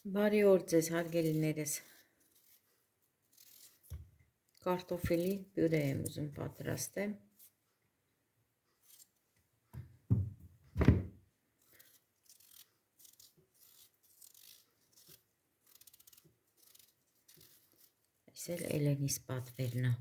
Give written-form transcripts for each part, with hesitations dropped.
Բարի օր ձեզ հարգելիներս, կարտոֆիլի պյուրե եմ ուզում պատրաստեմ, այս էլ Էլենիս պատվերն է,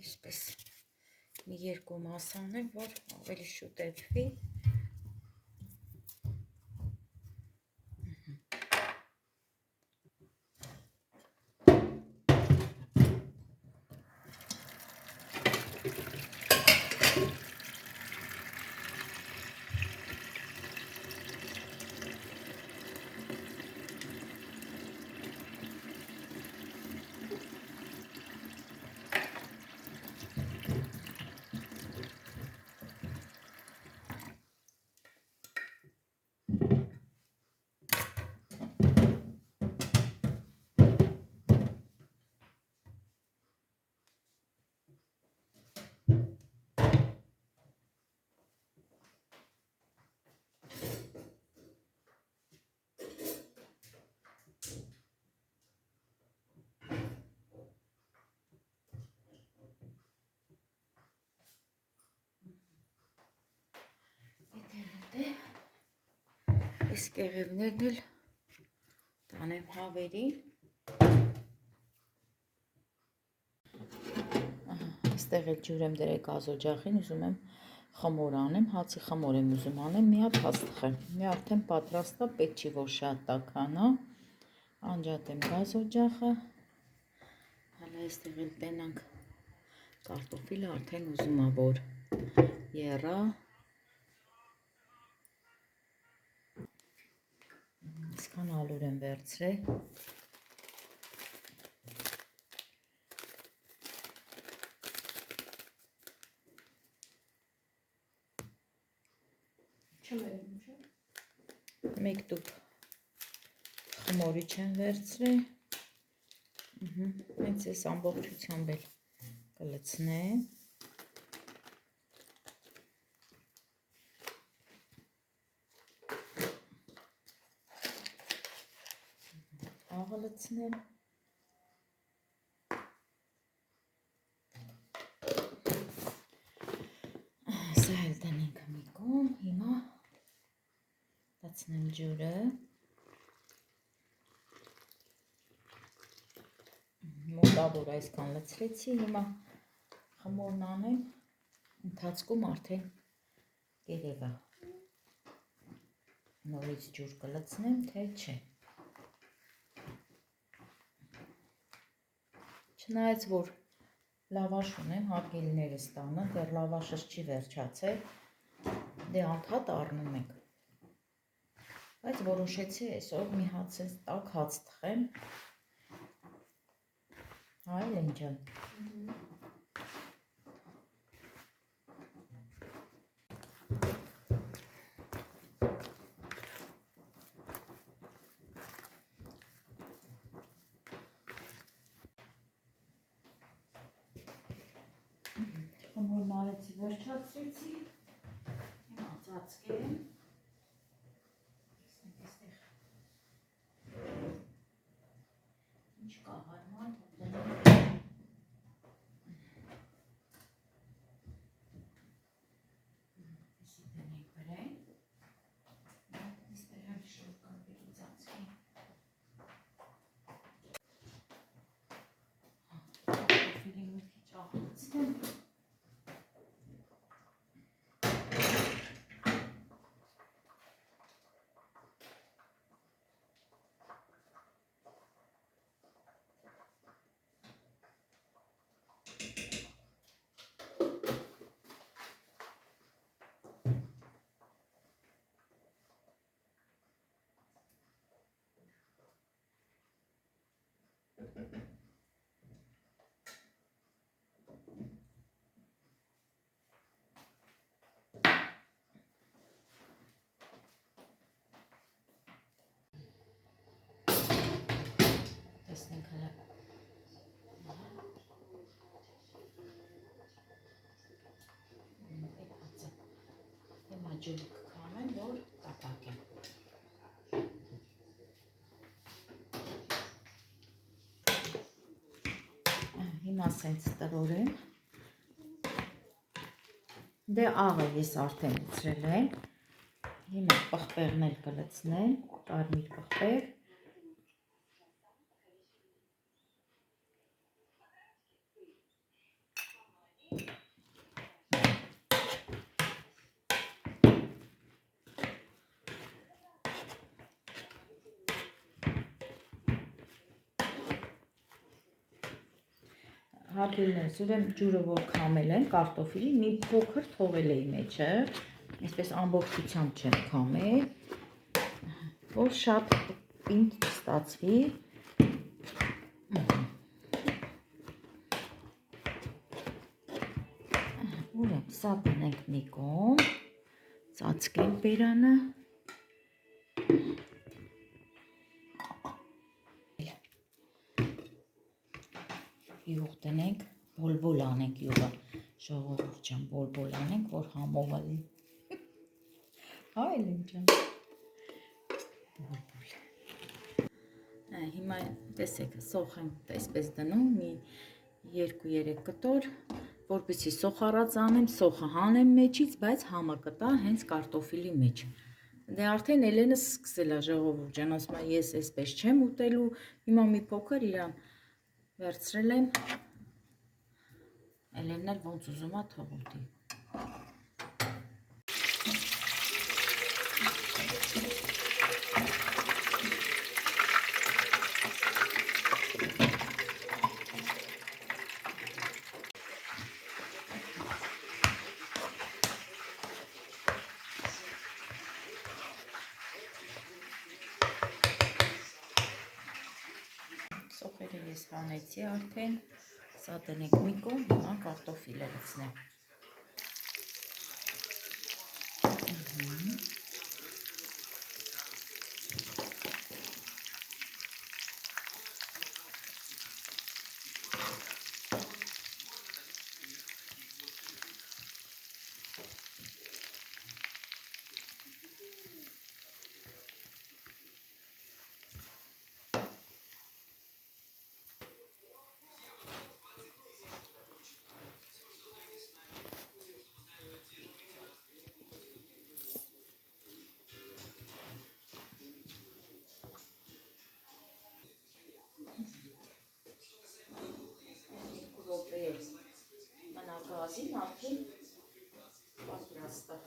այսպես, մի երկու մաս անեմ, որ ավելի շուտեցվի, այս կեղևներն էլ տանեմ հավերին, այստեղ էլ ջուր եմ դրել գազօջախին, ուզում եմ խմոր անեմ, հացի խմոր եմ ուզում անեմ, մի հատ հաց թխեմ, մի արդեն պատրաստ է, պետք չի որ շատ տաքան, անջատեմ գազօջախը, հալա այստեղ էլ տենանք կարտոֆիլը արդեն ուզում է որ եռա, այսքան ալուր եմ վերցրել, մեկ տուփ խմորի չեմ վերցրել, հենց այս ամբողջությամբ էլ կլցնեմ, աղը լցնեմ, սա էլ տնենք մի կողմ, հիմա լցնեմ ջուրը, մոտավոր այսքան լցրեցի, հիմա խմորն անեմ, ընթացքում արդեն կերևա, նորից ջուր կլցնեմ, թե չէ, չնայած որ լավաշ ունեմ, հարգելիներս տանը, դեռ լավաշս չի վերջացել, դե անդադ առնում ենք, բայց որոշեցի այսօր մի հաց տաք հաց թխեմ, այլ են ջան, խմորն արեցի վերջացրեցի, հիմա ծածկեմ, ինչ կա հարմար, լցնեմ։ Տեսնենք հələ հիմա ջուրը կքամեմ, որ տապակեմ։ Հիմա սենց տրորեմ։ Դե աղը ես արդեն լցրել եմ։ Հիմա պղպեղն էլ կլցնեմ, կարմիր պղպեղ։ Հարգելիներս, ուրեմն ջուրը որ քամել եմ, կարտոֆիլի մի փոքր թողել էի մեջը, այսպես ամբողջությամբ չեմ քամել, որ շատ պինդ չստացվի։ Ուրեմն սա դնենք մի կողմ, ծածկենք բերանը։ Յուղ դնենք, բոլբոլ անենք յուղը, ժողովուրդ ջան, բոլբոլ անենք, որ համով ալի։ Հա Էլեն ջան։ Բոլբոլ։ Հիմա տեսեք, սոխ եմ այսպես դնում, մի 2-3 կտոր, որպեսզի սոխառած անեմ, սոխը հանեմ մեջից, բայց համը կտա հենց կարտոֆիլի մեջ։ Դե արդեն Էլենը սկսել է ժողովուրդ ջան, ասում է ես այսպես չեմ ուտելու, հիմա մի փոքր իրան վերցրել եմ, Էլենն էլ ոնց ուզում է թող ուտի։ Սոխերը ես հանեցի արդեն, սա դնենք մի կողմ, հիմա կարտոֆիլը լցնեմ։ Մնակազին արդեն պատրաստ է։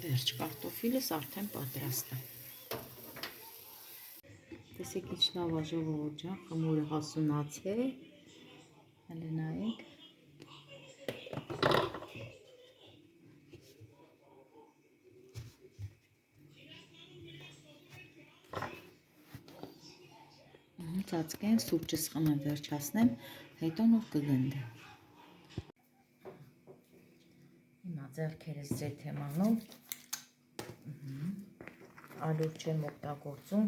Վերջ կարտոֆիլս արդեն պատրաստ է։ Տեսեք ինչ լավ է ժողովուրդ ջան, խմորը հասունացել, հələ նայեք։ Ծածկեմ, սուրճս խմեմ վերջացնեմ, հետո նոր կգնդեմ։ Հիմա ձեռքերս ձեթ եմ անում, ալյուր չեմ օգտագործում,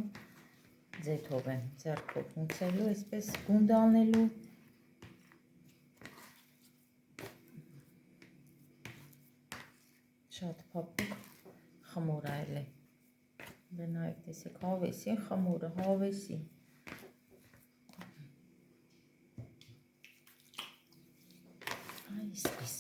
ձեթով եմ ձեռքով մուծելու, այսպես գունդ անելու։ Շատ փափուկ խմոր է էլի։ Դե նաև տեսեք հավեսի խմորը, հավեսի։ Այսպես։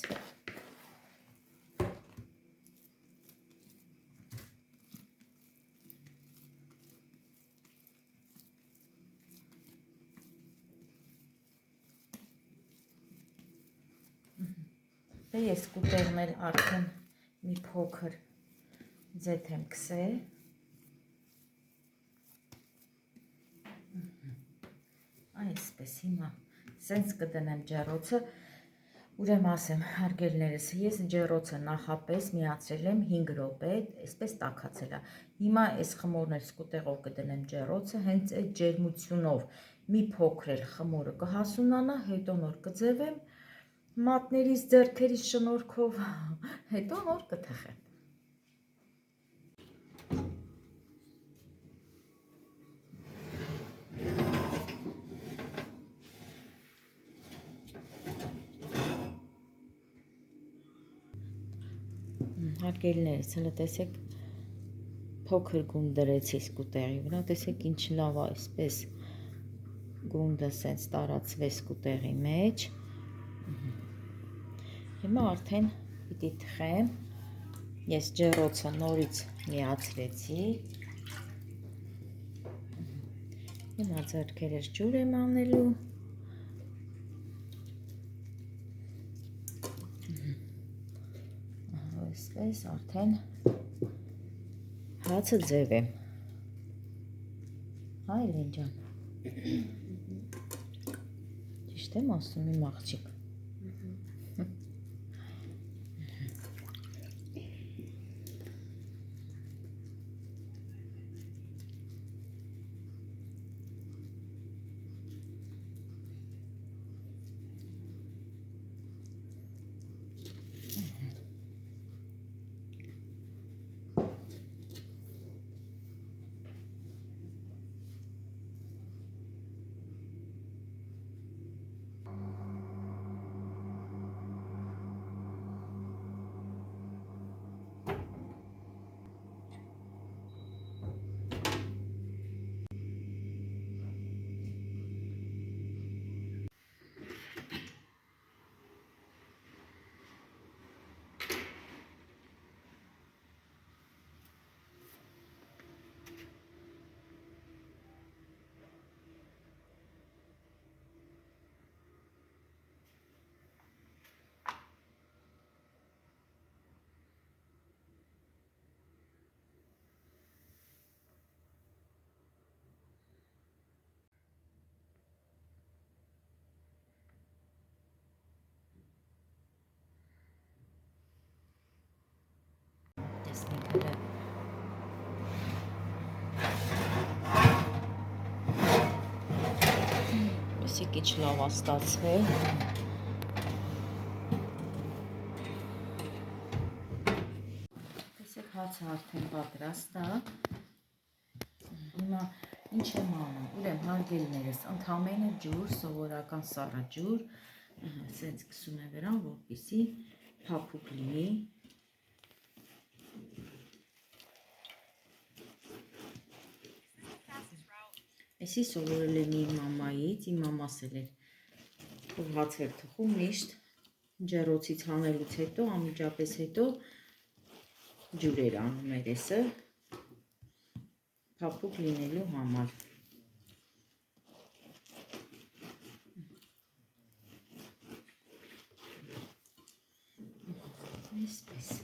Դե ես կուտեղն էլ արդեն մի փոքր ձեթ եմ քսել։ Այսպես հիմա սենց կդնեմ ջեռոցը, ուրեմն ասեմ հարգելներս, ես ջեռոցը նախապես միացրել եմ 5 րոպե, այսպես տաքացել է։ Հիմա այս խմորն էլ սկուտեղով կդնեմ ջեռոցը, հենց այդ ջերմությունով մի փոքր էլ խմորը կհասունանա, հետո նոր կձևեմ մատներից ձեռքերից շնորհքով, հետո նոր կթխեմ։ Հարգելիներս, հələ տեսեք փոքր գունդ դրեցի սկուտեղի վրա, տեսեք ինչ լավ է, այսպես գունդը սենց տարածվեց սկուտեղի մեջ։ Հիմա արդեն պիտի թխեմ, ես ջեռոցը նորից միացրեցի, հիմա ձեռքերս ջուր եմ անելու, այսպես արդեն հացը ձև եմ, հա Էլեն ջան, ճիշտ եմ ասում իմ աղջիկ։ Տեսեք ինչ լավ է ստացվել։ Տեսեք հացը արդեն պատրաստ է։ Հիմա ինչ եմ անում, ուրեմն հարգելիներս, ընդամենը ջուր, սովորական սառը ջուր, սենց քսում եմ վրան, որպեսզի փափուկ լինի։ Էսի սովորել եմ իմ մամայից, իմ մամաս էլ էր հաց էր թխում միշտ ջեռոցից հանելուց հետո, անմիջապես հետո ջուր էր անում էր էսը փափուկ լինելու համար։ Այսպես։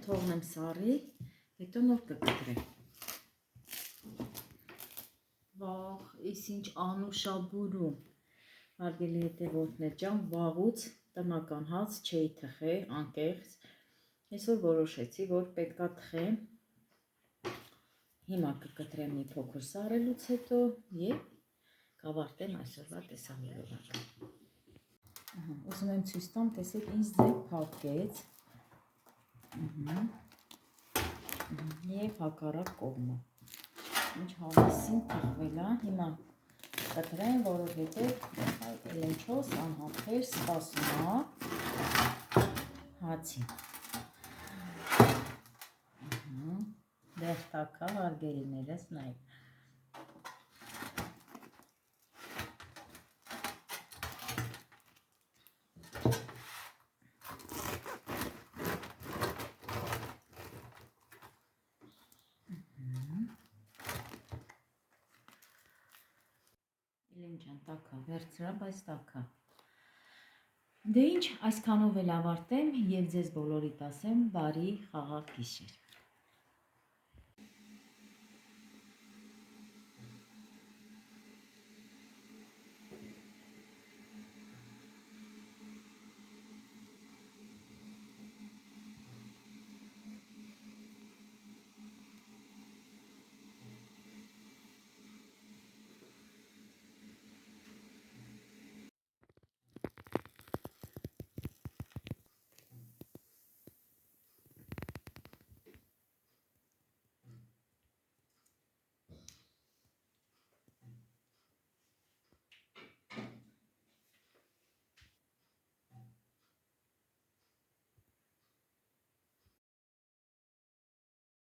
Թողնեմ սառի, հետո նոր կկտրեմ։ Վաղ, ես ինչ անուշա բուրում, հարգելի հետևորդներ ջան, վաղուց տնական հաց չէի թխել, անկեղծ, այսօր որոշեցի, որ պետքա թխեմ, հիմա կկտրեմ մի փոքր սառելուց հետո և կավարտեմ այսօրվա տեսահոլովակը։ Ուզում եմ ցույց տամ, տեսեք ինչ ձև փակեց։ Եվ հակառակ կողմը։ Ինչ հավեսին թխվել է, հիմա կտրեմ, որովհետև այլ ինչոս անհամբեր սպասում է հացին։ Դեղ տակա հարգելիներս նայեք։ Իլենջան տակա, վերցրա, բայց տակա։ Դե ինչ, այսքանով էլ ավարտեմ և ձեզ բոլորիդ ասեմ բարի խաղաղ գիշեր։